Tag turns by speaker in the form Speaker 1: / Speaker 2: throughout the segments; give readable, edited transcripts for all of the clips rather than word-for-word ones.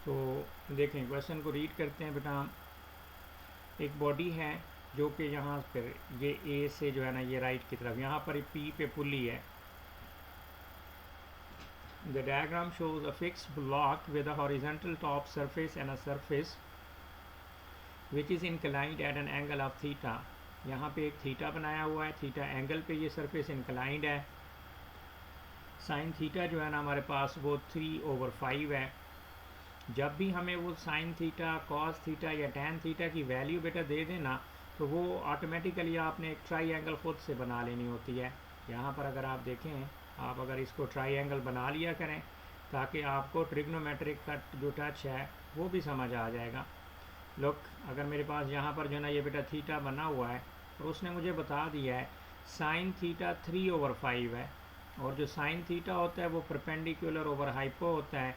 Speaker 1: तो देखें, क्वेश्चन को रीड करते हैं बेटा। एक बॉडी है जो कि यहाँ पर ये ए से जो है ना ये राइट की तरफ, यहाँ पर पी पे पुली है। The diagram shows a fixed block with a horizontal top surface and a surface which is inclined at an angle of theta. यहाँ पे एक थीटा बनाया हुआ है, थीटा एंगल पे ये सरफेस इंक्लाइंड है। साइन थीटा जो है ना हमारे पास वो 3/5 है। जब भी हमें वो साइन थीटा, कॉस थीटा या टैन थीटा की वैल्यू बेटा दे देना तो वो ऑटोमेटिकली आपने एक ट्राई खुद से बना लेनी होती है। यहाँ पर अगर आप देखें, आप अगर इसको ट्राई बना लिया करें ताकि आपको ट्रिग्नोमेट्रिक का जो टच है वो भी समझ आ जाएगा। लोग अगर मेरे पास यहाँ पर जो ना ये बेटा थीटा बना हुआ है और उसने मुझे बता दिया है साइन थीटा 3/5 है, और जो साइन थीटा होता है वो परपेंडिकुलर ओवर हाइपो होता है,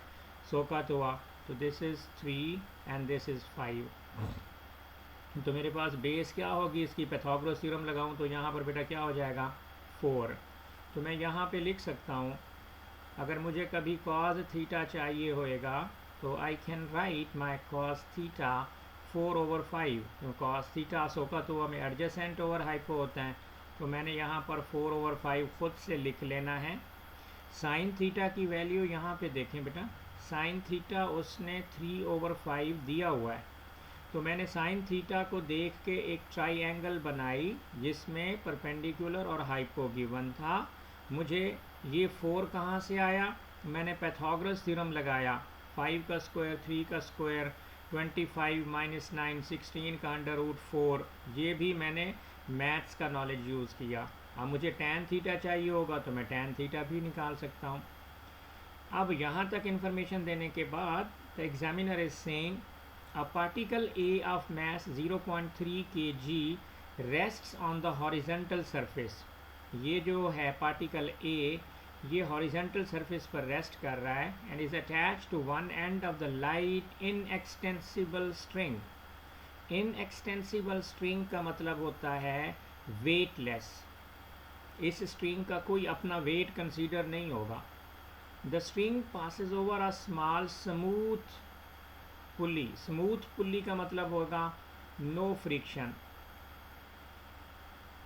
Speaker 1: सोकात हुआ, तो this is 3 and this is 5। तो मेरे पास बेस क्या होगी, इसकी पैथागोरस थ्योरम लगाऊं तो यहाँ पर बेटा क्या हो जाएगा 4। तो मैं यहाँ पे लिख सकता हूँ, अगर मुझे कभी कॉस थीटा चाहिए होएगा तो I can write my cos theta 4/5। तो कॉस थीटा सोकात हुआ में एडजेसेंट ओवर हाइपो होता है, तो मैंने यहाँ पर 4/5 खुद से लिख लेना है। साइन थीटा की वैल्यू यहाँ पे देखें बेटा, साइन थीटा उसने 3/5 दिया हुआ है, तो मैंने साइन थीटा को देख के एक ट्राइएंगल बनाई जिसमें परपेंडिकुलर और हाइपो गिवन था। मुझे ये 4 कहाँ से आया, मैंने पैथागोरस थ्योरम लगाया, 5 का स्क्वायर 3 का स्क्वायर 25 - 9 16 का √4, ये भी मैंने मैथ्स का नॉलेज यूज़ किया। अब मुझे टैन थीटा चाहिए होगा तो मैं टैन थीटा भी निकाल सकता हूँ। अब यहाँ तक इन्फॉर्मेशन देने के बाद the examiner is saying a particle A of mass 0.3 kg rests on the horizontal surface। ये जो है पार्टिकल A ये हॉरिजेंटल सरफेस पर रेस्ट कर रहा है and is attach to one end of the light inextensible string. Inextensible string का मतलब होता है वेटलेस। इस स्ट्रिंग का कोई अपना वेट कंसीडर नहीं होगा। The string passes over a small smooth pulley. Smooth pulley का मतलब होगा नो फ्रिक्शन,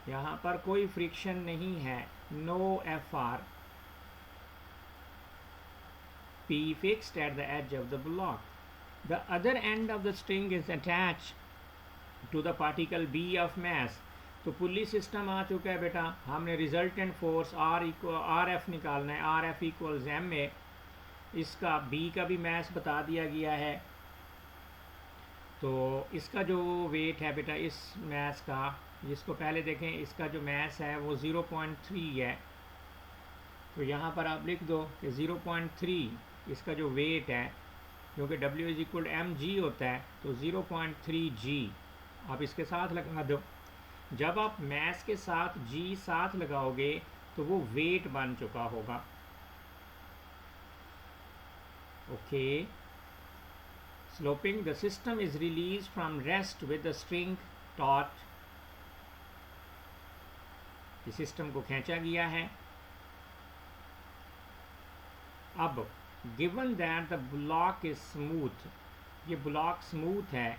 Speaker 1: यहाँ पर कोई फ्रिक्शन नहीं है, no FR। P fixed at the edge of the block. The other end of the string is attached to the particle B of mass। तो पुली system आ चुका है बेटा, हमने रिजल्टेंट फोर्स RF निकालना है, RF इक्वल्स MA। इसका B का भी मैस बता दिया गया है, तो इसका जो वेट है बेटा इस मैस का, जिसको पहले देखें, इसका जो मैस है वो 0.3 है। तो यहाँ पर आप लिख दो कि 0.3 इसका जो वेट है, क्योंकि W = mg होता है, तो 0.3 g आप इसके साथ लगा दो। जब आप मैस के साथ g साथ लगाओगे तो वो वेट बन चुका होगा। Okay, sloping, the system is released from rest with the string taut। इस सिस्टम को खींचा गया है। अब given that the block is smooth, ये ब्लॉक स्मूथ है,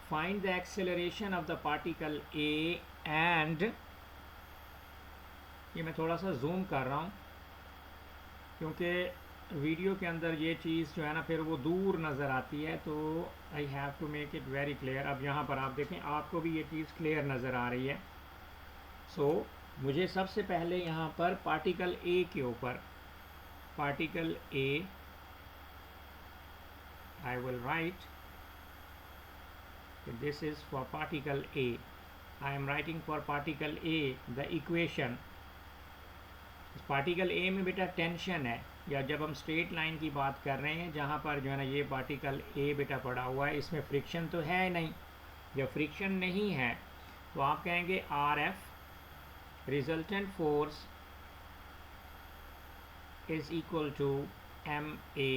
Speaker 1: find the acceleration of the particle A and, ये मैं थोड़ा सा जूम कर रहा हूँ क्योंकि वीडियो के अंदर ये चीज़ जो है ना फिर वो दूर नज़र आती है, तो I have to make it very clear. अब यहाँ पर आप देखें, आपको भी ये चीज़ क्लियर नज़र आ रही है। सो मुझे सबसे पहले यहाँ पर पार्टिकल A के ऊपर, particle A, I will write this is for particle A। I am writing for particle A the equation. Particle A में बेटा टेंशन है, या जब हम स्ट्रेट लाइन की बात कर रहे हैं जहाँ पर जो है ना ये पार्टिकल A बेटा पड़ा हुआ है, इसमें फ्रिक्शन तो है नहीं। जब फ्रिक्शन नहीं है तो आप कहेंगे RF resultant force is equal to MA।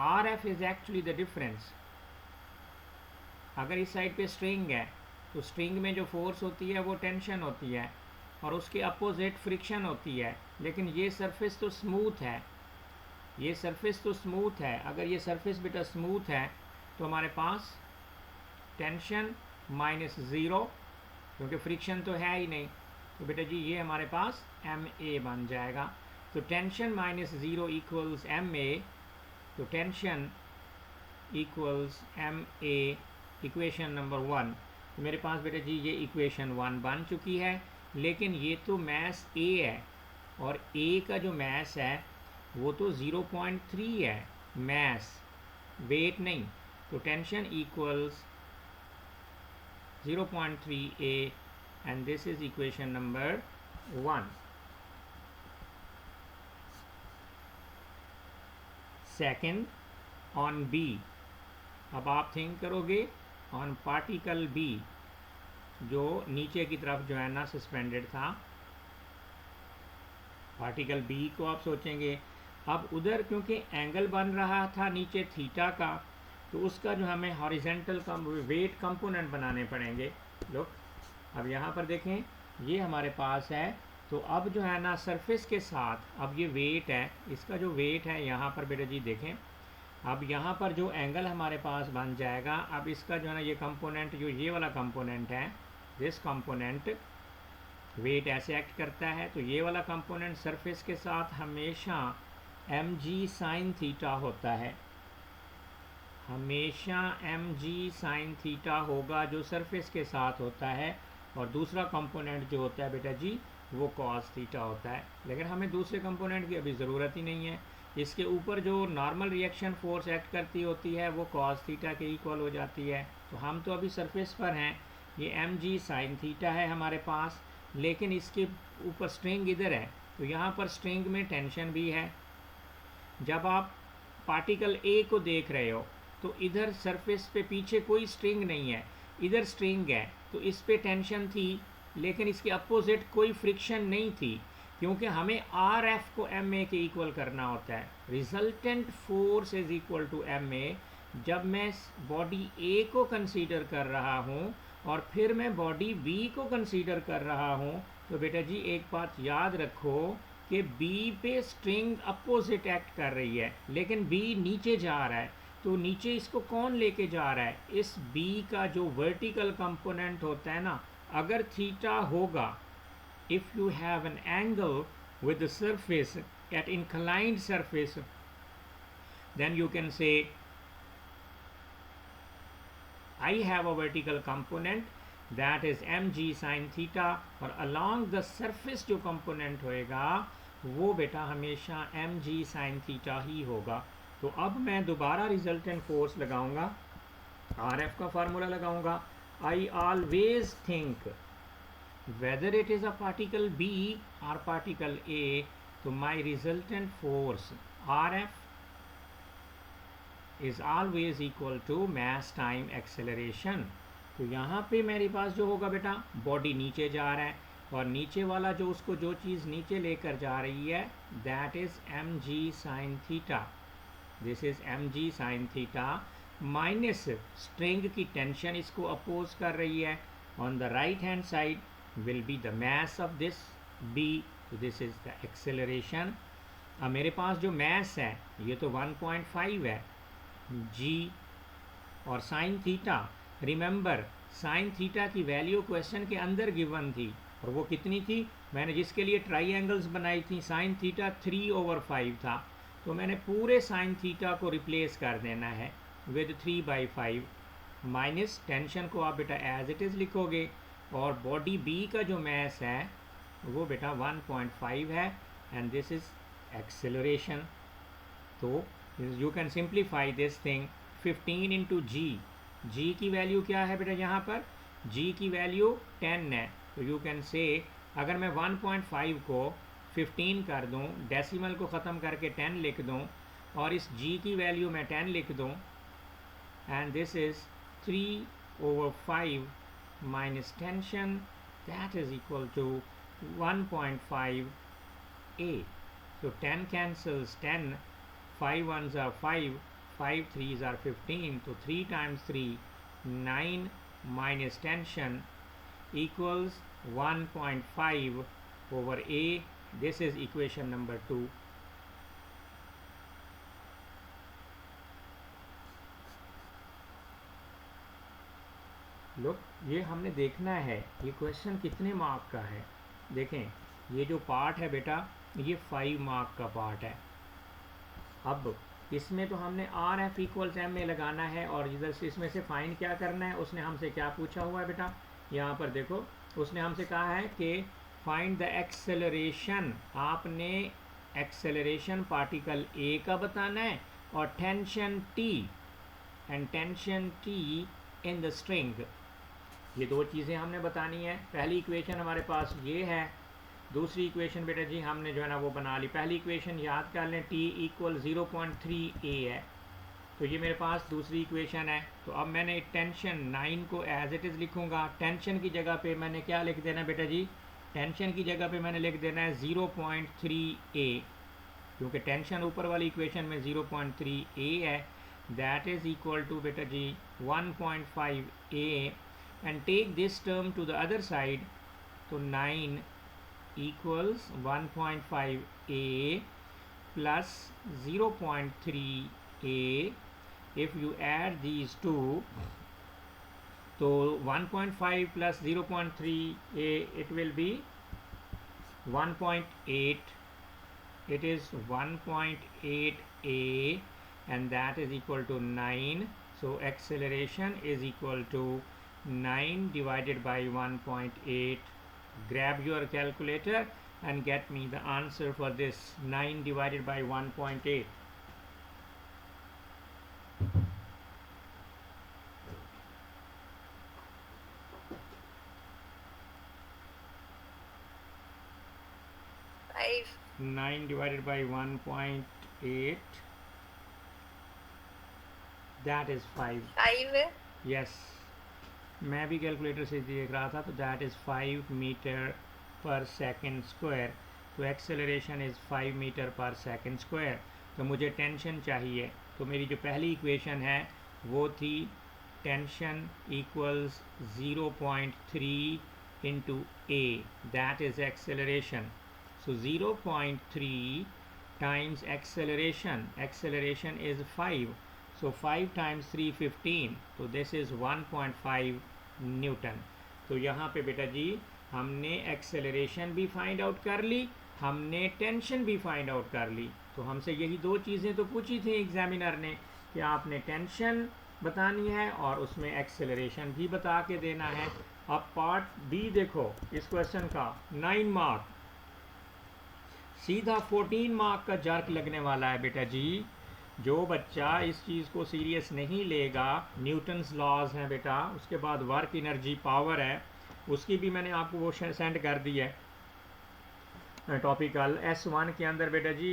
Speaker 1: RF is actually the difference. अगर इस साइड पे स्ट्रिंग है तो स्ट्रिंग में जो फोर्स होती है वो टेंशन होती है और उसके अपोजिट फ्रिक्शन होती है, लेकिन ये सरफेस तो स्मूथ है, ये सरफेस तो स्मूथ है, अगर ये सरफेस बेटा स्मूथ है तो हमारे पास टेंशन माइनस ज़ीरो, क्योंकि फ्रिक्शन तो है ही नहीं, तो बेटा जी ये हमारे पास एम ए बन जाएगा। तो tension minus zero equals M A, तो tension equals M A, equation number 1। तो मेरे पास बेटा जी ये इक्वेशन 1 बन चुकी है, लेकिन ये तो मैस ए है और ए का जो मैस है वो तो 0.3 है, मैस वेट नहीं। तो tension equals 0.3 A and this is equation number 1. Second, on B, अब आप थिंक करोगे ऑन पार्टिकल B जो नीचे की तरफ जो है ना सस्पेंडेड था, पार्टिकल B को आप सोचेंगे। अब उधर क्योंकि एंगल बन रहा था नीचे थीटा का, तो उसका जो हमें हॉरिजेंटल वेट कंपोनेंट बनाने पड़ेंगे। लोग अब यहाँ पर देखें, ये हमारे पास है, तो अब जो है ना सरफेस के साथ अब ये वेट है, इसका जो वेट है यहाँ पर बेटा जी देखें, अब यहाँ पर जो एंगल हमारे पास बन जाएगा, अब इसका जो है ना ये कंपोनेंट, जो ये वाला कंपोनेंट है, दिस कंपोनेंट वेट ऐसे एक्ट करता है, तो ये वाला कंपोनेंट सरफेस के साथ हमेशा एम जी साइन थीटा होता है, हमेशा एम जी साइन थीटा होगा जो सरफेस के साथ होता है, और दूसरा कंपोनेंट जो होता है बेटा जी वो कॉस थीटा होता है। लेकिन हमें दूसरे कंपोनेंट की अभी ज़रूरत ही नहीं है, इसके ऊपर जो नॉर्मल रिएक्शन फोर्स एक्ट करती होती है वो कॉस थीटा के इक्वल हो जाती है। तो हम तो अभी सरफेस पर हैं, ये एम जी साइन थीटा है हमारे पास, लेकिन इसके ऊपर स्ट्रिंग इधर है, तो यहाँ पर स्ट्रिंग में टेंशन भी है। जब आप पार्टिकल ए को देख रहे हो तो इधर सरफेस पे पीछे कोई स्ट्रिंग नहीं है, इधर स्ट्रिंग है, तो इस पे टेंशन थी, लेकिन इसके अपोजिट कोई फ्रिक्शन नहीं थी, क्योंकि हमें आर एफ को एम ए के इक्वल करना होता है। Resultant force is equal to M A. जब मैं बॉडी ए को कंसीडर कर रहा हूँ और फिर मैं बॉडी बी को कंसीडर कर रहा हूँ, तो बेटा जी एक बात याद रखो कि बी पे स्ट्रिंग अपोजिट एक्ट कर रही है, लेकिन बी नीचे जा रहा है, तो नीचे इसको कौन लेके जा रहा है, इस बी का जो वर्टिकल कंपोनेंट होता है ना, अगर थीटा होगा, if you have an angle with the surface at inclined surface, then you can say I have a vertical component that is M G sine theta, और अलॉन्ग द सरफेस जो component होएगा वो बेटा हमेशा M G sine theta ही होगा। तो अब मैं दोबारा रिजल्टेंट फोर्स लगाऊंगा, आर एफ का फार्मूला लगाऊंगा। I always think whether it is a particle B और पार्टिकल ए, तो my resultant force R F is always equal to mass time acceleration. तो यहाँ पे मेरे पास जो होगा बेटा, बॉडी नीचे जा रहा है और नीचे वाला जो उसको जो चीज़ नीचे लेकर जा रही है that is M G sine theta, this is M G sine theta minus string की टेंशन इसको अपोज कर रही है। On the right hand side will be the mass of this B, तो दिस इज़ द एक्सेलरेशन। अब मेरे पास जो मास है ये तो 1.5 है जी, और sine theta, remember sine theta की वैल्यू क्वेश्चन के अंदर गिवन थी, और वो कितनी थी, मैंने जिसके लिए ट्राई एंगल्स बनाई थी साइन थीटा 3/5 था, तो मैंने पूरे साइन थीटा को रिप्लेस कर देना है विद 3/5, माइनस टेंशन को आप बेटा एज इट इज़ लिखोगे, और बॉडी बी का जो मास है वो बेटा 1.5 है, एंड दिस इज़ एक्सेलरेशन। तो you can simplify this thing, 15 into G, G की वैल्यू क्या है बेटा, यहाँ पर जी की वैल्यू 10 है, तो यू कैन से अगर मैं 1.5 को 15 कर दूँ, डेसिमल को ख़त्म करके 10 लिख दूँ, और इस g की वैल्यू मैं 10 लिख दूँ, and this is 3/5 minus tension, that is equal to 1.5 a. So 10 cancels 10, 5 ones are 5, 5 threes are 15, so 3 times 3, 9 minus tension equals 1.5 over a. This is equation number 2. लो, ये हमने देखना है ये क्वेश्चन कितने मार्क का है। देखें ये जो पार्ट है बेटा ये 5 मार्क का पार्ट है। अब इसमें तो हमने आर एफ इक्वल्स एम में लगाना है और इधर से इसमें से फाइंड क्या करना है। उसने हमसे क्या पूछा हुआ है बेटा, यहाँ पर देखो उसने हमसे कहा है कि फाइंड द एक्सेलरेशन। आपने एक्सेलरेशन पार्टिकल ए का बताना है और tension T and tension T in the string, ये दो चीज़ें हमने बतानी है। पहली इक्वेशन हमारे पास ये है, दूसरी इक्वेशन बेटा जी हमने जो है ना वो बना ली। पहली इक्वेशन याद कर लें, t इक्वल 0.3 a है, तो ये मेरे पास दूसरी इक्वेशन है। तो अब मैंने टेंशन 9 को एज इट इज़ लिखूँगा। टेंशन की जगह पे मैंने क्या लिख देना है बेटा जी, टेंशन की जगह पे मैंने लिख देना है 0.3 a, क्योंकि टेंशन ऊपर वाली इक्वेशन में 0.3 a है। दैट इज़ इक्वल टू बेटा G 1.5 a and take this term to the other side, तो 9 equals 1.5 a plus 0.3 a. If you add these two, so 1.5 plus 0.3 a, it will be 1.8. It is 1.8 a and that is equal to 9. So acceleration is equal to 9 divided by 1.8. Grab your calculator and get me the answer for this 9 divided by 1.8.
Speaker 2: Five.
Speaker 1: 9 divided by 1.8, that is 5.
Speaker 2: 5.
Speaker 1: Yes, मैं भी calculator से देख रहा था, तो दैट is 5 metre पर second square. तो एक्सेलरेशन इज़ 5 मीटर पर सेकेंड स्क्वायर। तो मुझे टेंशन चाहिए, तो मेरी जो पहली इक्वेशन है वो थी tension equals 0.3 into A, that is acceleration. So 0.3 times acceleration, acceleration is 5, so 5 times 3 15, तो दिस इज़ 1.5 न्यूटन। तो यहाँ पे बेटा जी हमने एक्सेलरेशन भी फाइंड आउट कर ली, हमने टेंशन भी फाइंड आउट कर ली। तो हमसे यही दो चीज़ें तो पूछी थी एग्जामिनर ने कि आपने टेंशन बतानी है और उसमें एक्सेलरेशन भी बता के देना है। अब पार्ट बी देखो इस क्वेश्चन का, 9 मार्क, सीधा 14 मार्क का जर्क लगने वाला है बेटा जी। जो बच्चा इस चीज़ को सीरियस नहीं लेगा, न्यूटन्स लॉज हैं बेटा, उसके बाद वर्क एनर्जी पावर है, उसकी भी मैंने आपको वो सेंड कर दी है टॉपिकल। S1 के अंदर बेटा जी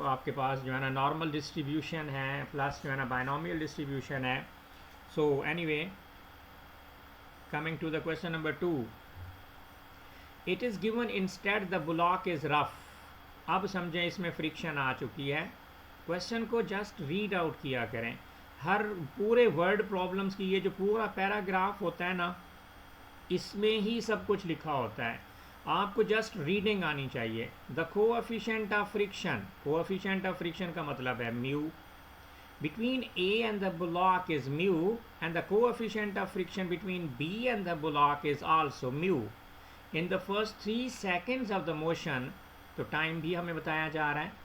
Speaker 1: आपके पास जो है ना नॉर्मल डिस्ट्रीब्यूशन है प्लस जो है ना बायनोमियल डिस्ट्रीब्यूशन है। So anyway, coming to the question number 2, it is given instead the block is rough. अब समझें इसमें फ्रिक्शन आ चुकी है। क्वेश्चन को जस्ट रीड आउट किया करें, हर पूरे वर्ड प्रॉब्लम्स की ये जो पूरा पैराग्राफ होता है ना, इसमें ही सब कुछ लिखा होता है, आपको जस्ट रीडिंग आनी चाहिए। The coefficient of friction, coefficient of friction का मतलब है mu, between A and the block is mu and the coefficient of friction between B and the block is also mu. In the first 3 seconds of the motion, तो time भी हमें बताया जा रहा है,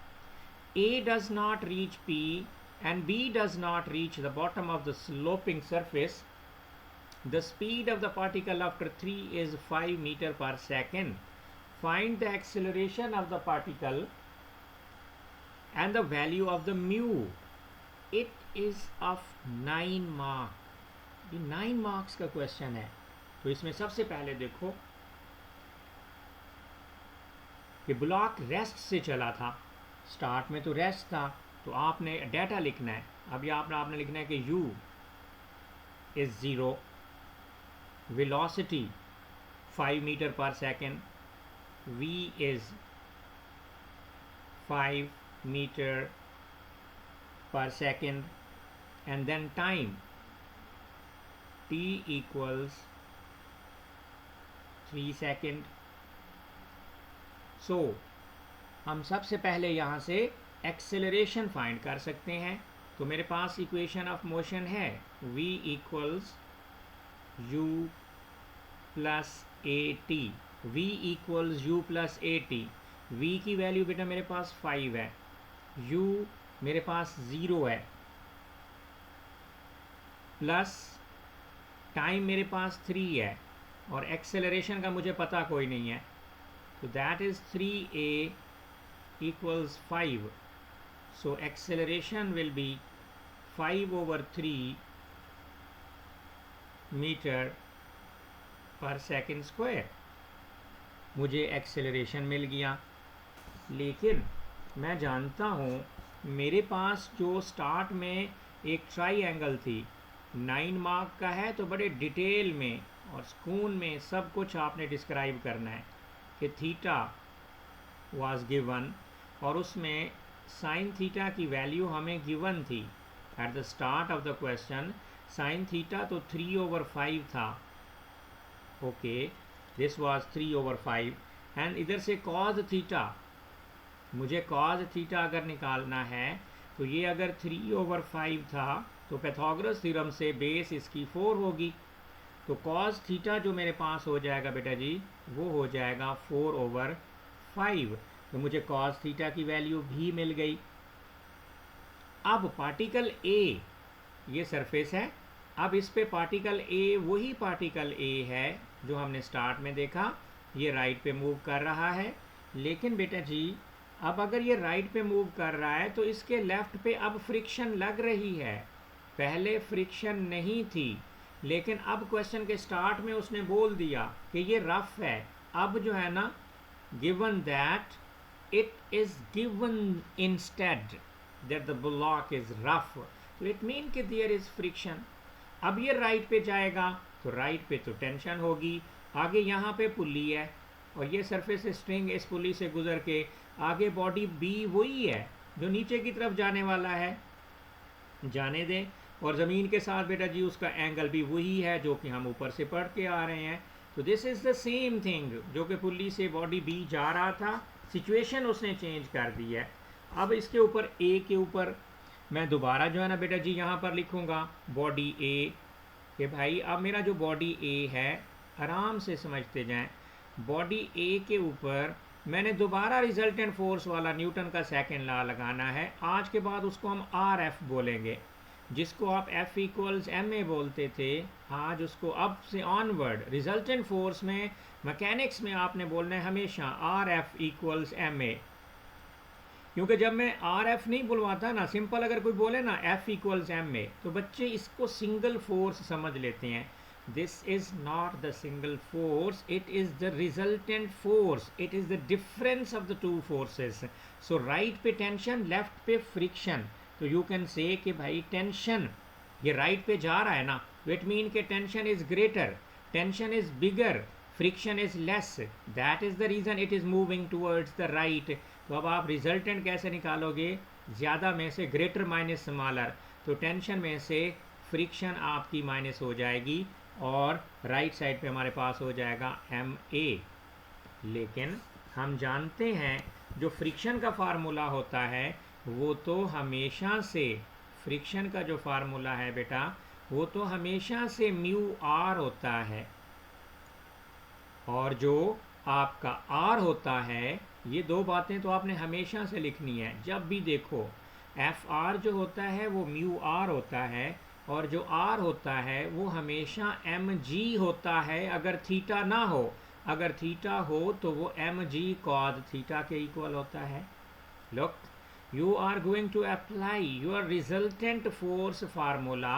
Speaker 1: A does not reach P and B does not reach the bottom of the sloping surface. The speed of the particle after 3 is 5 meter per second. Find the acceleration of the particle and the value of the mu. It is of 9 mark. ये 9 marks का question है। तो इसमें सबसे पहले देखो कि block rest से चला था, स्टार्ट में तो रेस्ट था, तो आपने डाटा लिखना है। अब ये आपने लिखना है कि u इज़ 0, वेलोसिटी 5 मीटर पर सेकेंड, v इज़ 5 मीटर पर second, and then time t equals 3 second. So हम सबसे पहले यहाँ से एक्सेलरेशन फाइंड कर सकते हैं। तो मेरे पास इक्वेशन ऑफ मोशन है v equals u plus A T, V equals U plus A T. वी की वैल्यू बेटा मेरे पास 5 है, u मेरे पास 0 है, प्लस टाइम मेरे पास 3 है, और एक्सेलरेशन का मुझे पता कोई नहीं है, तो दैट इज़ 3a equals 5. So acceleration will be 5/3 metre पर सेकेंड स्क्वायर। मुझे एक्सेलरेशन मिल गया, लेकिन मैं जानता हूँ मेरे पास जो स्टार्ट में एक ट्राइंगल थी, 9 मार्क का है, तो बड़े डिटेल में और सुकून में सब कुछ आपने डिस्क्राइब करना है कि थीटा वाज गिवन, और उसमें साइन थीटा की वैल्यू हमें गिवन थी at the start of the question. Sine theta तो 3/5 था, ओके, दिस वाज 3/5, एंड इधर से कॉज थीटा, मुझे कॉज थीटा अगर निकालना है तो ये अगर 3/5 था तो पैथागोरस थ्योरम से बेस इसकी 4 होगी, तो कॉज थीटा जो मेरे पास हो जाएगा बेटा जी वो हो जाएगा 4/5। तो मुझे कॉस थीटा की वैल्यू भी मिल गई। अब पार्टिकल ए, ये सरफेस है, अब इस पे पार्टिकल ए वही पार्टिकल ए है जो हमने स्टार्ट में देखा, ये राइट पे मूव कर रहा है, लेकिन बेटा जी अब अगर ये राइट पे मूव कर रहा है तो इसके लेफ्ट पे अब फ्रिक्शन लग रही है। पहले फ्रिक्शन नहीं थी, लेकिन अब क्वेश्चन के स्टार्ट में उसने बोल दिया कि ये रफ है। अब जो है ना, given that it is given instead that the block is rough, so it mean कि there is friction। अब ये राइट पे जाएगा तो राइट पे तो टेंशन होगी, आगे यहाँ पे पुली है और ये सरफेस स्ट्रिंग इस पुली से गुजर के आगे बॉडी बी वही है जो नीचे की तरफ जाने वाला है, जाने दें, और ज़मीन के साथ बेटा जी उसका एंगल भी वही है जो कि हम ऊपर से पढ़ के आ रहे हैं। तो this is the same thing, जो कि पुली से बॉडी बी जा रहा था, सिचुएशन उसने चेंज कर दी है। अब इसके ऊपर ए के ऊपर मैं दोबारा जो है ना बेटा जी यहाँ पर लिखूँगा बॉडी ए, कि भाई अब मेरा जो बॉडी ए है, आराम से समझते जाएं, बॉडी ए के ऊपर मैंने दोबारा रिजल्टेंट फोर्स वाला न्यूटन का सेकंड लॉ लगाना है। आज के बाद उसको हम आर एफ बोलेंगे, जिसको आप F इक्वल्स एम ए बोलते थे, आज उसको अब से ऑनवर्ड रिजल्टेंट फोर्स में मैकेनिक्स में आपने बोलना है हमेशा R F equals M A, क्योंकि जब मैं आर एफ नहीं बुलवाता ना, सिंपल अगर कोई बोले ना F इक्वल्स एम ए, तो बच्चे इसको सिंगल फोर्स समझ लेते हैं। This is not the single force, it is the resultant force, it is the difference of the two forces. So right पे टेंशन, लेफ्ट पे फ्रिक्शन, तो यू कैन से कि भाई टेंशन ये राइट पे जा रहा है ना, इट मीन के tension is greater, tension is bigger, friction is less, that is the reason it is moving towards the right. तो अब आप रिजल्टेंट कैसे निकालोगे, ज़्यादा में से ग्रेटर माइनस स्मॉलर, तो टेंशन में से फ्रिक्शन आपकी माइनस हो जाएगी और राइट साइड पे हमारे पास हो जाएगा एम ए। लेकिन हम जानते हैं जो फ्रिक्शन का फार्मूला होता है वो तो हमेशा से, फ्रिक्शन का जो फार्मूला है बेटा वो तो हमेशा से म्यू आर होता है, और जो आपका आर होता है, ये दो बातें तो आपने हमेशा से लिखनी है। जब भी देखो एफ आर जो होता है वो म्यू आर होता है, और जो आर होता है वो हमेशा एम जी होता है अगर थीटा ना हो, अगर थीटा हो तो वो एम जी कॉस थीटा के इक्वल होता है। Look, you are going to apply your resultant force formula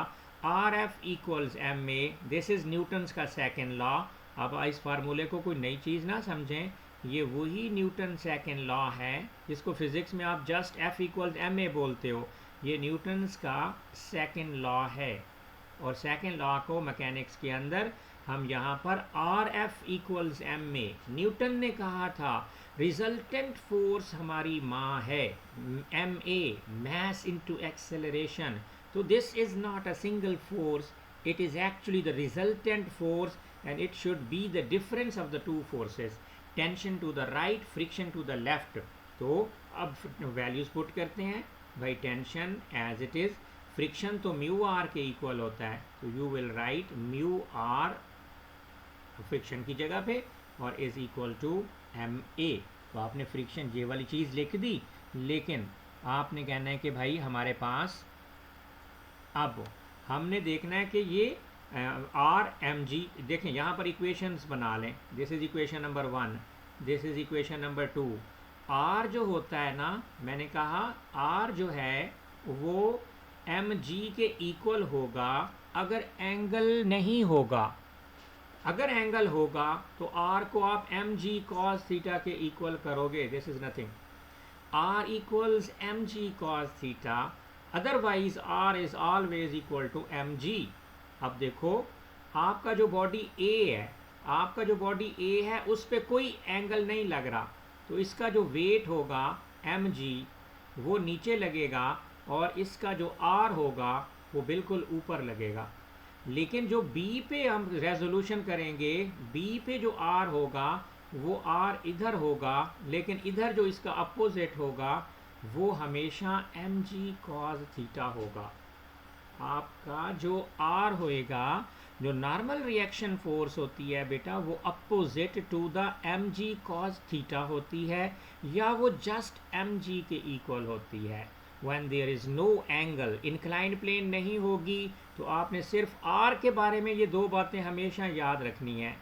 Speaker 1: RF equals ma, this is Newton's का सेकेंड लॉ। अब इस फार्मूले को कोई नई चीज़ ना समझें, ये वही न्यूटन सेकेंड लॉ है जिसको फिज़िक्स में आप जस्ट F इक्वल्स ma बोलते हो, ये न्यूटन्स का सेकेंड लॉ है, और सेकेंड लॉ को मैकेनिक्स के अंदर हम यहाँ पर RF इक्वल्स ma, न्यूटन ने कहा था रिजल्टेंट फोर्स हमारी माँ है, M A mass into acceleration, तो this is not a single force, it is actually the resultant force and it should be the difference of the two forces, tension to the right, friction to the left. तो अब values put करते हैं भाई, tension as it is, friction तो mu R के equal होता है, तो you will write mu R friction की जगह पे और is equal to M A. तो आपने फ्रिक्शन ये वाली चीज़ लिख दी, लेकिन आपने कहना है कि भाई हमारे पास अब हमने देखना है कि ये आर एम जी, देखें यहाँ पर इक्वेशंस बना लें। This is equation number 1, this is equation number 2। R जो होता है ना, मैंने कहा आर जो है वो एम जी के इक्वल होगा अगर एंगल नहीं होगा। अगर एंगल होगा तो आर को आप एम जी कॉस थीटा के इक्वल करोगे। This is nothing, r equals mg cos theta, otherwise r is always equal to mg। अब देखो आपका जो बॉडी A है, आपका जो बॉडी A है उस पर कोई एंगल नहीं लग रहा, तो इसका जो वेट होगा mg वो नीचे लगेगा और इसका जो r होगा वो बिल्कुल ऊपर लगेगा। लेकिन जो B पे हम रेजोल्यूशन करेंगे, B पे जो R होगा वो R इधर होगा, लेकिन इधर जो इसका अपोजिट होगा वो हमेशा mg cos थीटा होगा। आपका जो R होएगा, जो नॉर्मल रिएक्शन फोर्स होती है बेटा, वो opposite to the mg cos theta होती है, या वो जस्ट mg के इक्वल होती है। When there is no angle, inclined plane नहीं होगी, तो आपने सिर्फ R के बारे में ये दो बातें हमेशा याद रखनी है।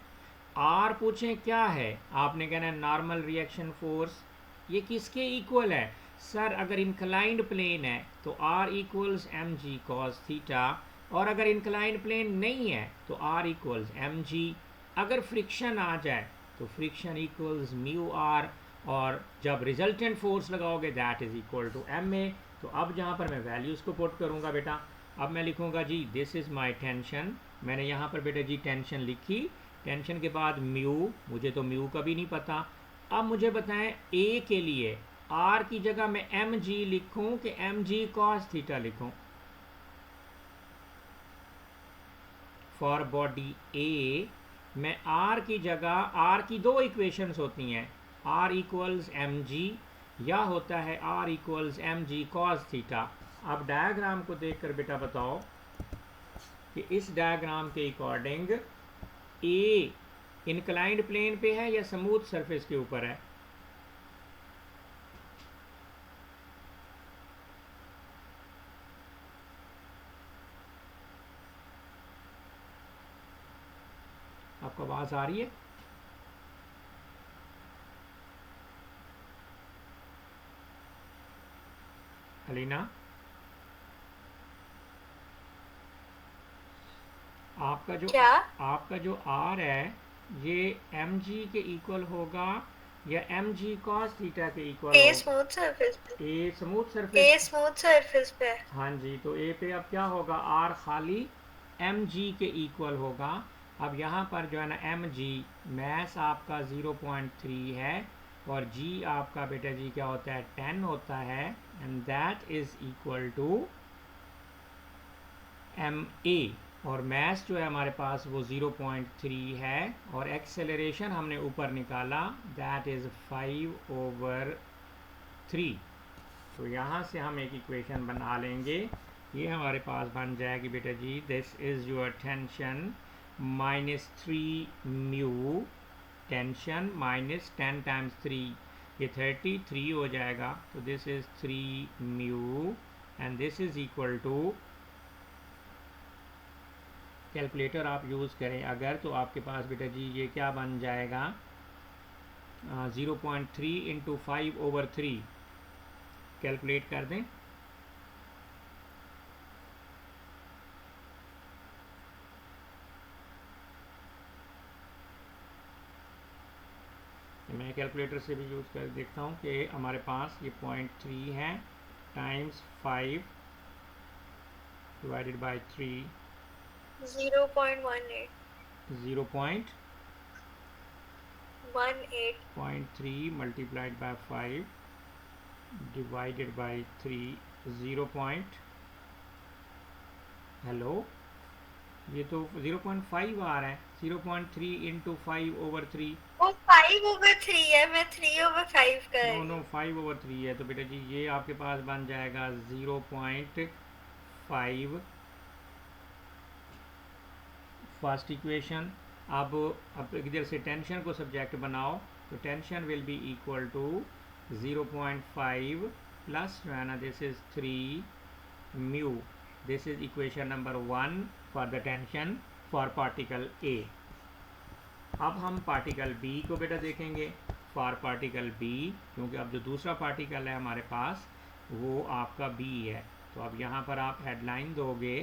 Speaker 1: R पूछें क्या है, आपने कहना है नॉर्मल रिएक्शन फोर्स। ये किसके इक्वल है सर? अगर इंक्लाइंड प्लेन है तो R equals M G cos theta, और अगर इंक्लाइंड प्लेन नहीं है तो R इक्वल्स एम जी। अगर फ्रिक्शन आ जाए तो फ्रिक्शन इक्वल्स म्यू आर, और जब रिजल्टेंट फोर्स लगाओगे that is equal to M A. तो अब जहाँ पर मैं वैल्यूज़ को पुट करूँगा बेटा, अब मैं लिखूँगा जी दिस इज़ माई टेंशन। मैंने यहाँ पर बेटा जी टेंशन लिखी, टेंशन के बाद म्यू, मुझे तो म्यू का भी नहीं पता। अब मुझे बताएं ए के लिए आर की जगह मैं एम जी लिखूँ कि एम जी कॉस थीटा लिखूँ? फॉर बॉडी ए मैं आर की जगह, आर की दो इक्वेशंस होती हैं, आर इक्वल्स एम जी या होता है R equals M G cos theta. अब डायग्राम को देखकर बेटा बताओ कि इस डायग्राम के अकॉर्डिंग ए इंक्लाइंड प्लेन पे है या स्मूथ सरफेस के ऊपर है? आपको आवाज आ रही है? अलीना, आपका जो
Speaker 2: क्या?
Speaker 1: आपका जो आर है ये एम जी के इक्वल होगा या एम जी कॉस थीटा के इक्वल
Speaker 2: ए
Speaker 1: होगा?
Speaker 2: स्मूथ सरफेस पे,
Speaker 1: a smooth
Speaker 2: a
Speaker 1: surface.
Speaker 2: Smooth surface पे।
Speaker 1: हाँ जी, तो ए पे अब क्या होगा, आर खाली एम जी के इक्वल होगा। अब यहाँ पर जो है ना एम जी मैस आपका 0.3 है और जी आपका बेटा जी क्या होता है 10 होता है, and that is equal to M A. और मैस जो है हमारे पास वो 0.3 है और एक्सेलरेशन हमने ऊपर निकाला दैट इज़ 5/3। तो यहाँ से हम एक इक्वेशन बना लेंगे, ये हमारे पास बन जाएगी बेटा जी this is your tension -3 mu, tension minus 10 times 3 ये 33 हो जाएगा, तो this is 3 mu and this is equal to, calculator आप यूज़ करें अगर, तो आपके पास बेटा जी ये क्या बन जाएगा 0.3 इंटू 5/3, कैलकुलेट कर दें। मैं कैलकुलेटर से भी यूज़ कर देखता हूँ कि हमारे पास ये 0.3 है times 5 divided by 3
Speaker 2: 0.18
Speaker 1: 0.3 multiplied by 5 divided by 3 0. Hello, ये तो 0.5 आ रहा है, 0.3 इंटू 5/3।
Speaker 2: वो 5/3 है, मैं 3/5 कर रही
Speaker 1: नो
Speaker 2: हूँ।
Speaker 1: 5/3 है, तो बेटा जी ये आपके पास बन जाएगा 0.5 0.5 फर्स्ट इक्वेशन। अब इधर से टेंशन को सब्जेक्ट बनाओ तो tension will be equal to 0.5 plus जो है ना this is 3 mu. This is equation number 1 for the tension for particle A. अब हम पार्टिकल बी को बेटा देखेंगे। फॉर पार्टिकल बी, क्योंकि अब जो दूसरा पार्टिकल है हमारे पास वो आपका बी है, तो अब यहाँ पर आप हेडलाइन दोगे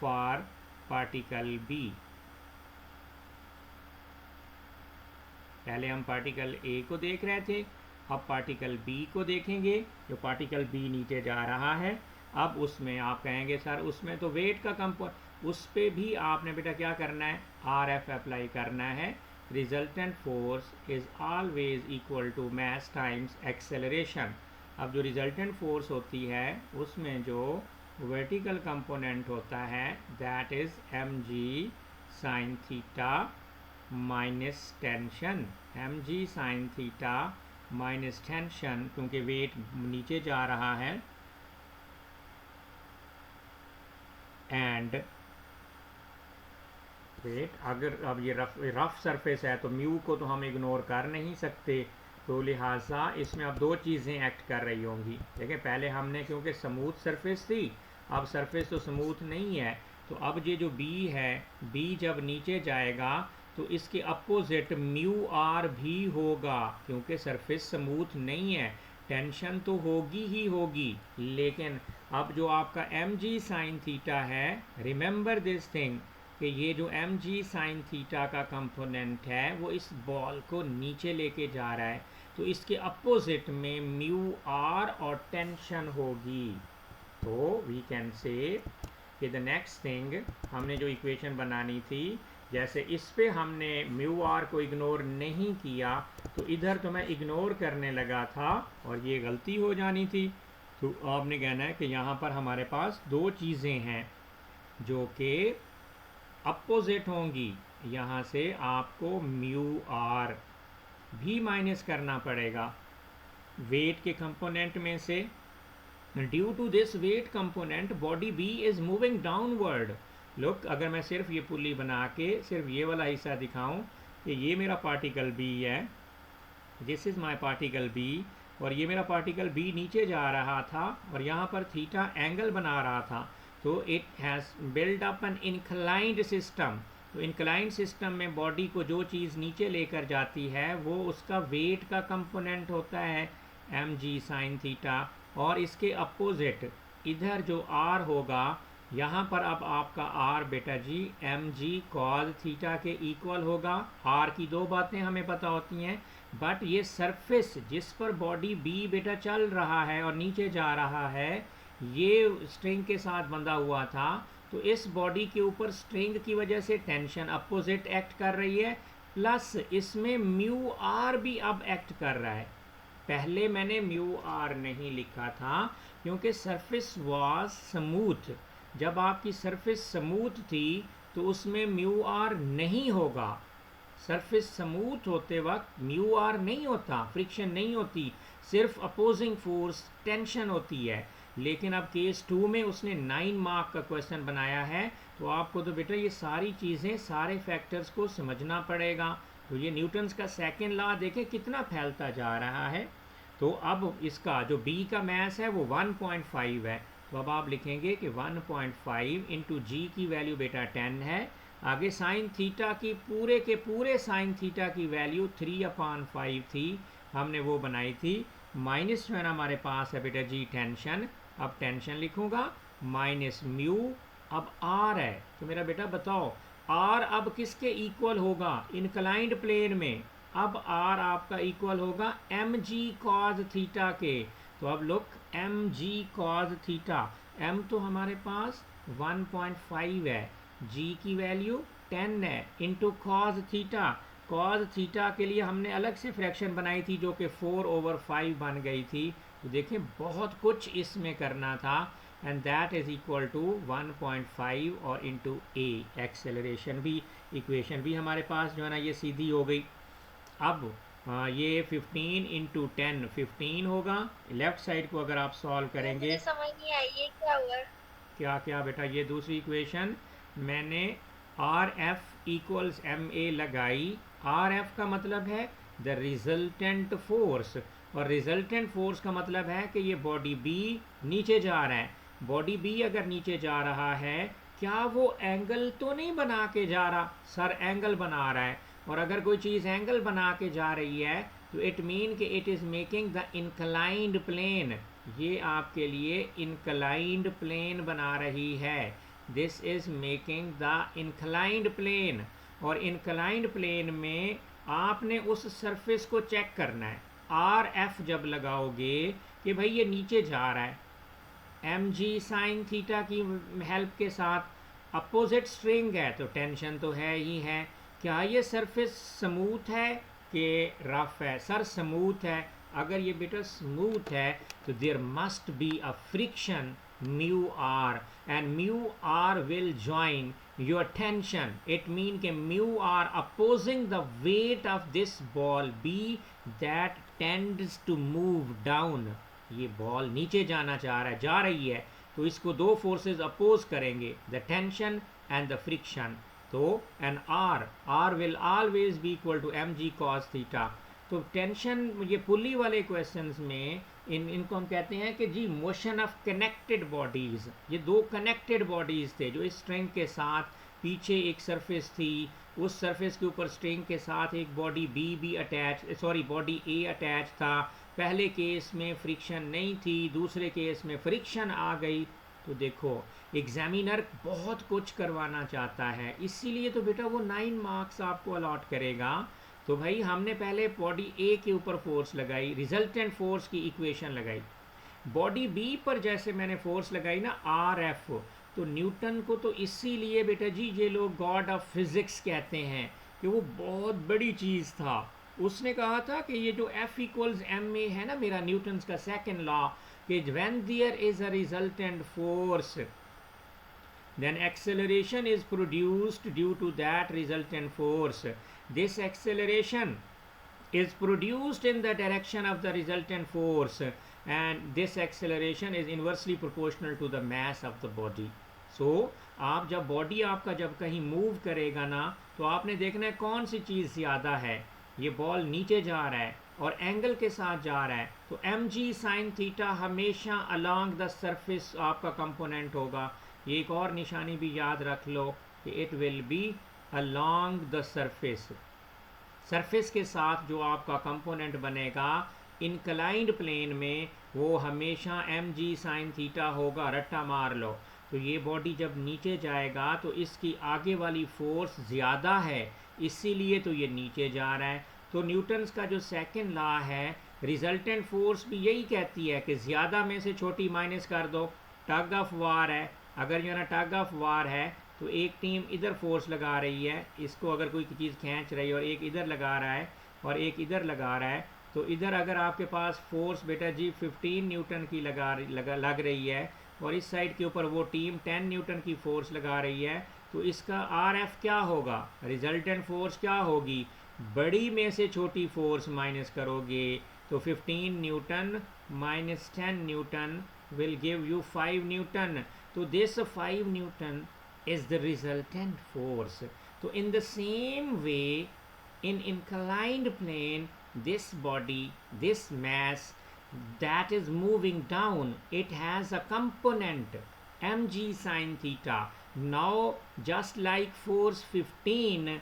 Speaker 1: फॉर पार्टिकल बी। पहले हम पार्टिकल ए को देख रहे थे, अब पार्टिकल बी को देखेंगे। जो पार्टिकल बी नीचे जा रहा है, अब उसमें आप कहेंगे सर उसमें तो वेट का कंपोनेंट, उस पर भी आपने बेटा क्या करना है, आर एफ अप्लाई करना है। Resultant force is always equal to mass times acceleration. अब जो रिजल्टेंट फोर्स होती है उसमें जो वर्टिकल कंपोनेंट होता है that is M G sine theta minus tension. M G sine theta minus tension, क्योंकि वेट नीचे जा रहा है। एंड वेट, अगर अब ये रफ सरफेस है तो म्यू को तो हम इग्नोर कर नहीं सकते, तो लिहाजा इसमें अब दो चीज़ें एक्ट कर रही होंगी। देखिए पहले हमने क्योंकि स्मूथ सरफेस थी, अब सरफेस तो स्मूथ नहीं है, तो अब ये जो बी है, बी जब नीचे जाएगा तो इसके अपोजिट म्यू आर भी होगा, क्योंकि सरफेस स्मूथ नहीं है, टेंशन तो होगी ही होगी। लेकिन अब जो आपका एम जी साइन थीटा है, रिमेंबर दिस थिंग कि ये जो एम जी साइन थीटा का कंपोनेंट है वो इस बॉल को नीचे लेके जा रहा है, तो इसके अपोजिट में म्यू आर और टेंशन होगी। तो वी कैन से कि द नेक्स्ट थिंग, हमने जो इक्वेशन बनानी थी, जैसे इस पे हमने म्यू आर को इग्नोर नहीं किया, तो इधर तो मैं इग्नोर करने लगा था और ये गलती हो जानी थी। तो आपने कहना है कि यहाँ पर हमारे पास दो चीज़ें हैं जो कि अपोजिट होंगी। यहाँ से आपको म्यू आर भी माइनस करना पड़ेगा वेट के कंपोनेंट में से। Due to this weight component body B is moving downward. Look, अगर मैं सिर्फ ये पुल्ली बना के सिर्फ ये वाला हिस्सा दिखाऊं कि ये मेरा पार्टिकल बी है, this is my particle B, और ये मेरा पार्टिकल बी नीचे जा रहा था और यहाँ पर थीटा एंगल बना रहा था, तो it has build up an inclined system. तो इंक्लाइंड सिस्टम में बॉडी को जो चीज़ नीचे लेकर जाती है वो उसका वेट का कंपोनेंट होता है एम जी साइन थीटा, और इसके अपोजिट इधर जो आर होगा, यहाँ पर अब आपका आर बेटा जी एम जी कॉज थीटा के इक्वल होगा। आर की दो बातें हमें पता होती हैं, बट ये सरफेस जिस पर बॉडी बी बेटा चल रहा है और नीचे जा रहा है, ये स्ट्रिंग के साथ बंधा हुआ था, तो इस बॉडी के ऊपर स्ट्रिंग की वजह से टेंशन अपोजिट एक्ट कर रही है, प्लस इसमें म्यू आर भी अब एक्ट कर रहा है। पहले मैंने म्यू आर नहीं लिखा था क्योंकि सरफेस वाज स्मूथ। जब आपकी सरफेस स्मूथ थी तो उसमें म्यू आर नहीं होगा। सरफेस स्मूथ होते वक्त म्यू आर नहीं होता, फ्रिक्शन नहीं होती, सिर्फ अपोजिंग फोर्स टेंशन होती है। लेकिन अब केस 2 में उसने 9 मार्क का क्वेश्चन बनाया है, तो आपको तो बेटा ये सारी चीज़ें, सारे फैक्टर्स को समझना पड़ेगा। तो ये न्यूटन्स का सेकेंड लॉ देखें कितना फैलता जा रहा है। तो अब इसका जो बी का मैस है वो 1.5 है, तो अब आप लिखेंगे कि 1.5 इंटू जी की वैल्यू बेटा 10 है। आगे साइन थीटा की पूरे के पूरे साइन थीटा की वैल्यू 3/5 थी, हमने वो बनाई थी। माइनस जो है ना हमारे पास है बेटा जी टेंशन, अब टेंशन लिखूंगा माइनस म्यू, अब आर है, तो मेरा बेटा बताओ आर अब किसके इक्वल होगा, इंक्लाइंड प्लेन में। अब आर आपका इक्वल होगा एम जी कॉज थीटा के। तो अब look, M G cos theta, M तो हमारे पास 1.5 है, जी की वैल्यू 10 है, into cos theta. Cause theta के लिए हमने अलग से फ्रैक्शन बनाई थी जो कि 4/5 बन गई थी। तो देखें बहुत कुछ इसमें करना था, and that is equal to 1.5 और इंटू ए। एक्सेलरेशन भी, इक्वेशन भी हमारे पास जो है ना ये सीधी हो गई। अब ये 15 इंटू 10 15 होगा। लेफ्ट साइड को अगर आप सॉल्व करेंगे,
Speaker 2: मुझे समझ नहीं आई ये क्या हुआ।
Speaker 1: क्या क्या बेटा, ये दूसरी इक्वेशन मैंने R F equals M A लगाई। आर एफ का मतलब है द रिजल्टेंट फोर्स, और रिजल्टेंट फोर्स का मतलब है कि ये बॉडी बी नीचे जा रहा है। बॉडी बी अगर नीचे जा रहा है, क्या वो एंगल तो नहीं बना के जा रहा? सर एंगल बना रहा है, और अगर कोई चीज़ एंगल बना के जा रही है तो इट मीन कि it is making the inclined plane. ये आपके लिए इंक्लाइंड प्लेन बना रही है। This is making the inclined plane, और इंक्लाइंड प्लेन में आपने उस सरफेस को चेक करना है। आर एफ जब लगाओगे कि भाई ये नीचे जा रहा है, एम जी साइन थीटा की हेल्प के साथ अपोजिट स्ट्रिंग है तो टेंशन तो है ही है। क्या ये सरफेस स्मूथ है कि रफ है? सर स्मूथ है। अगर ये बेटा स्मूथ है तो there must be a friction mu R, and mu R will join your tension. It mean के mu R opposing the weight of this ball be that tends to move down. ये ball नीचे जाना चाह रहा है, जा रही है, तो इसको दो फोर्सेस अपोज करेंगे, the tension and the friction. तो N R will always be equal to M G cos theta. तो टेंशन, ये पुली वाले क्वेश्चंस में इनको हम कहते हैं कि जी मोशन ऑफ कनेक्टेड बॉडीज़। ये दो कनेक्टेड बॉडीज़ थे जो इस स्ट्रिंग के साथ, पीछे एक सरफेस थी, उस सरफेस के ऊपर स्ट्रिंग के साथ एक बॉडी बी भी अटैच, सॉरी बॉडी ए अटैच था। पहले केस में फ्रिक्शन नहीं थी, दूसरे केस में फ्रिक्शन आ गई। तो देखो एग्जामिनर बहुत कुछ करवाना चाहता है, इसीलिए तो बेटा वो 9 मार्क्स आपको अलॉट करेगा। तो भाई हमने पहले बॉडी ए के ऊपर फोर्स लगाई, रिजल्टेंट फोर्स की इक्वेशन लगाई। बॉडी बी पर जैसे मैंने फोर्स लगाई ना आर एफ, तो न्यूटन को तो इसीलिए बेटा जी ये लोग गॉड ऑफ फिजिक्स कहते हैं कि वो बहुत बड़ी चीज़ था। उसने कहा था कि ये जो एफ इक्वल्स एम ए है ना, मेरा न्यूटन्स का सेकेंड लॉ, कि when there is a resultant force then acceleration is produced due to that resultant force. This acceleration is produced in the direction of the resultant force, and this acceleration is inversely proportional to the mass of the body. So आप जब body आपका जब कहीं move करेगा ना, तो आपने देखना है कौन सी चीज़ ज़्यादा है। ये बॉल नीचे जा रहा है और एंगल के साथ जा रहा है, तो एम जी साइन थीटा हमेशा अलॉन्ग द सरफेस आपका कंपोनेंट होगा। ये एक और निशानी भी याद रख लो कि it will be along the surface. Surface के साथ जो आपका कंपोनेंट बनेगा इंक्लाइंड प्लेन में, वो हमेशा एम जी साइन थीटा होगा। रट्टा मार लो। तो ये बॉडी जब नीचे जाएगा तो इसकी आगे वाली फोर्स ज़्यादा है, इसीलिए तो ये नीचे जा रहा है। तो न्यूटन्स का जो सेकंड लॉ है, रिजल्टेंट फोर्स भी यही कहती है कि ज़्यादा में से छोटी माइनस कर दो। टग ऑफ वार है, अगर जो ना टग ऑफ वार है तो एक टीम इधर फोर्स लगा रही है, इसको अगर कोई चीज़ खींच रही है, और एक इधर लगा रहा है और एक इधर लगा रहा है, तो इधर अगर आपके पास फोर्स बेटा जी 15 न्यूटन की लग रही है, और इस साइड के ऊपर वो टीम 10 न्यूटन की फोर्स लगा रही है, तो इसका आर एफ क्या होगा? रिजल्टेंट फोर्स क्या होगी? बड़ी में से छोटी फोर्स माइनस करोगे तो 15 Newton minus 10 Newton will give you 5 Newton. So this 5 Newton is the resultant force. So in the same way, in inclined plane, this body, this mass that is moving down, it has a component mg sin theta. Now just like force 15,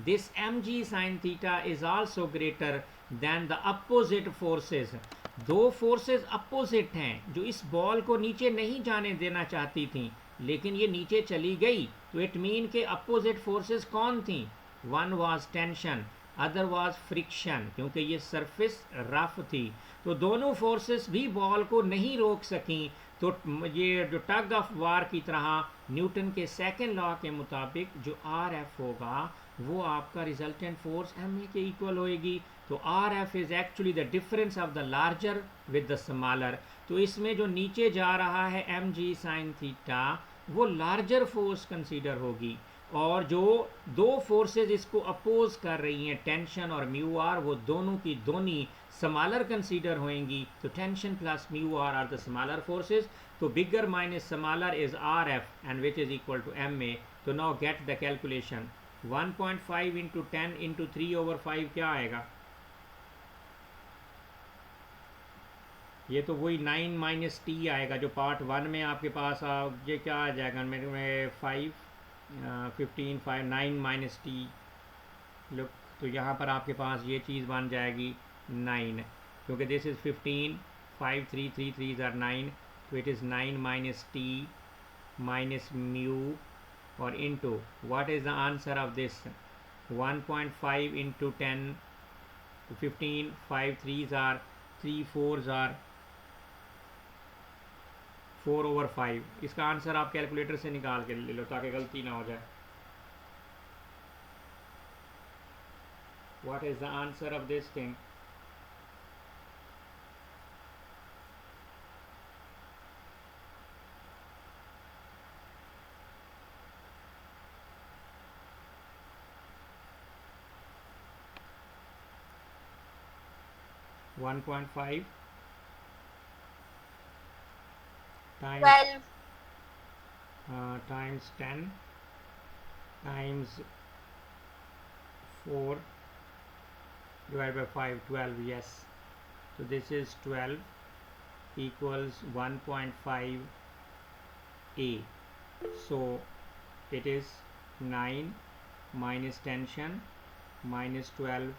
Speaker 1: this mg sin theta is also greater than the opposite forces. दो forces opposite हैं जो इस ball को नीचे नहीं जाने देना चाहती थी, लेकिन ये नीचे चली गई। तो इट मीन के अपोजिट फोर्सेस कौन थी? One was tension, other was friction, क्योंकि ये सरफेस रफ थी। तो दोनों फोर्सेस भी बॉल को नहीं रोक सकी। तो ये जो टग ऑफ वार की तरह न्यूटन के सेकेंड लॉ के मुताबिक जो आर एफ होगा वो आपका रिजल्टेंट फोर्स एम ए के इक्वल होएगी। तो are F is actually the difference of the larger with the smaller. तो इसमें जो नीचे जा रहा है एम जी साइन थीटा, वो लार्जर फोर्स कंसीडर होगी। और जो दो फोर्सेस इसको अपोज कर रही हैं, टेंशन और म्यू आर, वो दोनों की दोनों स्मॉलर कंसीडर होंगी। तो tension plus mu R the smaller forces. तो bigger minus smaller is R F and which is equal to M A. तो now get the calculation. 1.5 into 10 into 3/5 क्या आएगा? ये तो वही 9 माइनस टी आएगा जो पार्ट 1 में आपके पास ये क्या आ जाएगा मेरे में 5 15 5 9 माइनस टी। लुक, तो यहाँ पर आपके पास ये चीज़ बन जाएगी 9, क्योंकि दिस इज़ 15 5 3 3 3 आर 9। तो it is 9 minus T minus mu और into what is the answer of this? 1.5 into 10 15 5 3 आर 3 4 आर 4/5। इसका आंसर आप कैलकुलेटर से निकाल के ले लो ताकि गलती ना हो जाए। What is the answer of this thing? One point five
Speaker 2: twelve
Speaker 1: times 10 times 4 divided by 5, 12, yes. So this is 12 equals 1.5 a. So it is 9 minus tension minus 12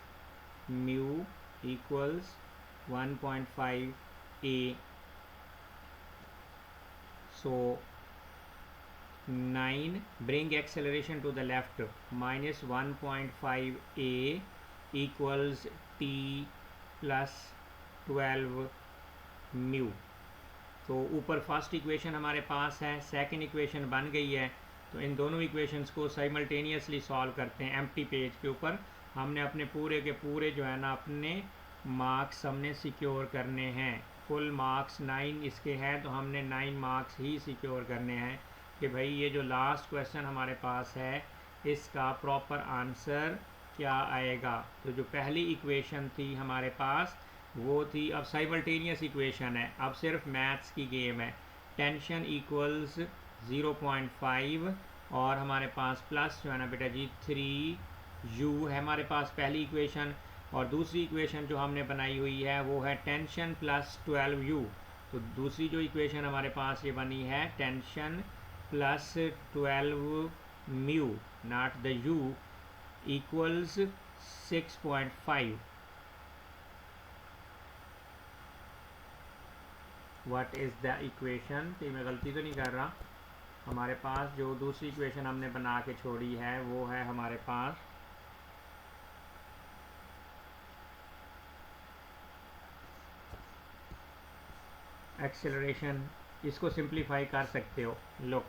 Speaker 1: mu equals 1.5 a. So 9, bring acceleration to the left, minus 1.5 a equals t plus 12 mu. तो ऊपर first equation हमारे पास है, second equation बन गई है। तो इन दोनों equations को साइमल्टेनियसली सॉल्व करते हैं एम्प्टी पेज के ऊपर। हमने अपने पूरे के पूरे जो है ना अपने मार्क्स हमने सिक्योर करने हैं। फुल मार्क्स 9 इसके हैं, तो हमने 9 मार्क्स ही सिक्योर करने हैं कि भाई ये जो लास्ट क्वेश्चन हमारे पास है इसका प्रॉपर आंसर क्या आएगा। तो जो पहली इक्वेशन थी हमारे पास वो थी, अब साइमल्टेनियस इक्वेशन है, अब सिर्फ मैथ्स की गेम है। टेंशन इक्वल्स 0.5 और हमारे पास प्लस जो है ना बेटा जी 3u है हमारे पास पहली इक्वेशन। और दूसरी इक्वेशन जो हमने बनाई हुई है वो है टेंशन प्लस 12u। तो दूसरी जो इक्वेशन हमारे पास ये बनी है tension plus 12 mu naught the u equals 6.5। What is the equation? कि मैं गलती तो नहीं कर रहा? हमारे पास जो दूसरी इक्वेशन हमने बना के छोड़ी है वो है हमारे पास एक्सेलरेशन। इसको सिंप्लीफाई कर सकते हो। लुक,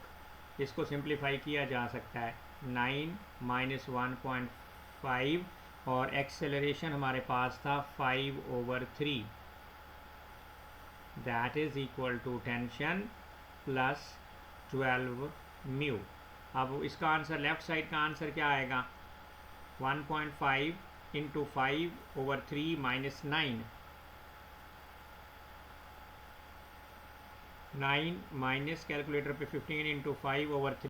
Speaker 1: इसको सिंप्लीफाई किया जा सकता है 9 माइनस 1.5 और एक्सेलरेशन हमारे पास था 5/3, that is equal to tension plus 12 mu. अब इसका आंसर लेफ़्ट साइड का आंसर क्या आएगा? 1.5 इंटू 5/3 माइनस 9 माइनस कैलकुलेटर पे 15 इंटू 5/3